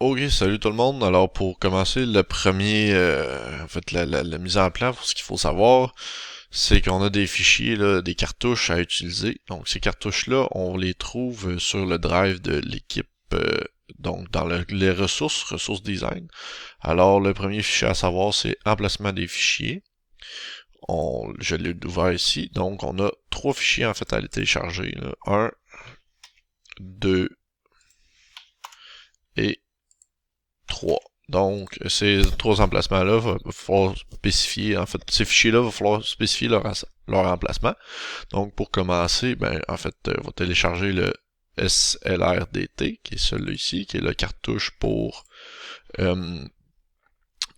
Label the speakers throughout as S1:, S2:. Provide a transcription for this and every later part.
S1: Ok, salut tout le monde. Alors pour commencer, le premier, en fait, la mise en plan, ce qu'il faut savoir, c'est qu'on a des fichiers, là, des cartouches à utiliser. Donc ces cartouches-là, on les trouve sur le drive de l'équipe, donc dans les ressources design. Alors le premier fichier à savoir, c'est emplacement des fichiers. Je l'ai ouvert ici. Donc on a trois fichiers en fait à les télécharger, là. Un, deux et 3. Donc, ces trois emplacements-là, il va falloir spécifier, en fait, ces fichiers-là, il va falloir spécifier leur emplacement. Donc, pour commencer, ben, en fait, on va télécharger le SLRDT, qui est celui ci qui est la cartouche pour euh,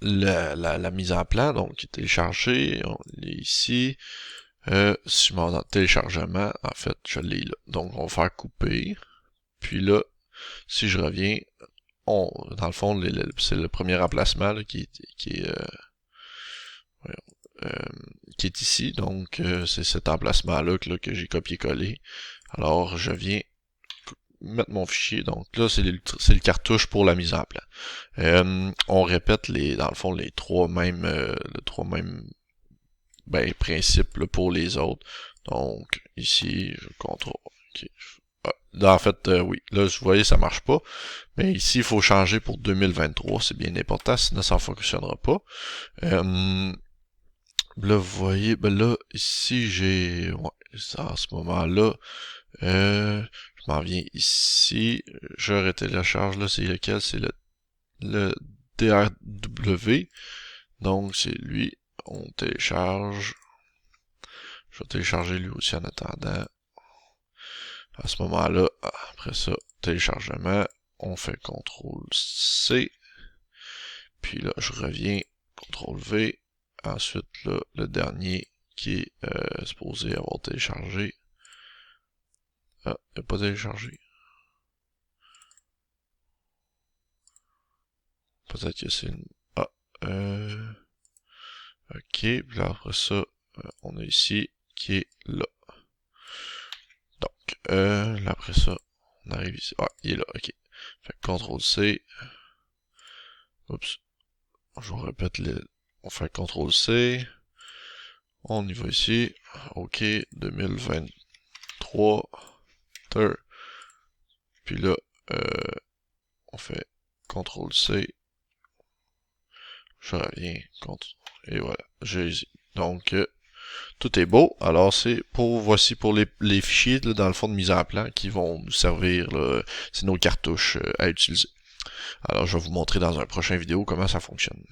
S1: la mise en plan. Donc, il est téléchargé, on l'est ici. Si je m'en dans téléchargement, en fait, je l'ai là. Donc, on va faire couper. Puis là, si je reviens, dans le fond, c'est le premier emplacement là, qui est ici. Donc, c'est cet emplacement-là que j'ai copié-collé. Alors, je viens mettre mon fichier. Donc là, c'est le cartouche pour la mise en plan. On répète dans le fond, les trois mêmes principes là, pour les autres. Donc, ici, je contrôle. Okay. En fait, oui, là, vous voyez, ça marche pas. Mais ici, il faut changer pour 2023, c'est bien important, sinon ça ne fonctionnera pas. Là, vous voyez, ben là, ici, à ce moment-là, je m'en viens ici, je retélécharge, là, c'est lequel? C'est le DRW, donc c'est lui, on télécharge, je vais télécharger lui aussi en attendant. À ce moment-là, après ça, téléchargement, on fait CTRL-C, puis là, je reviens, CTRL-V, ensuite, là, le dernier qui est supposé avoir téléchargé. Ah, il n'a pas téléchargé. Peut-être que c'est une... Ah, ok, puis là, après ça, on a ici, qui est là. Donc, là, après ça, on arrive ici. Ah, il est là, ok. Fait que CTRL-C. Oups. Je vous répète, on fait CTRL-C. On y va ici. OK, 2023. Puis là, on fait CTRL-C. Je reviens. Et voilà, j'ai donc tout est beau. Alors voici pour les fichiers là, dans le fond de mise en plan qui vont nous servir. C'est nos cartouches à utiliser. Alors je vais vous montrer dans un prochain vidéo comment ça fonctionne.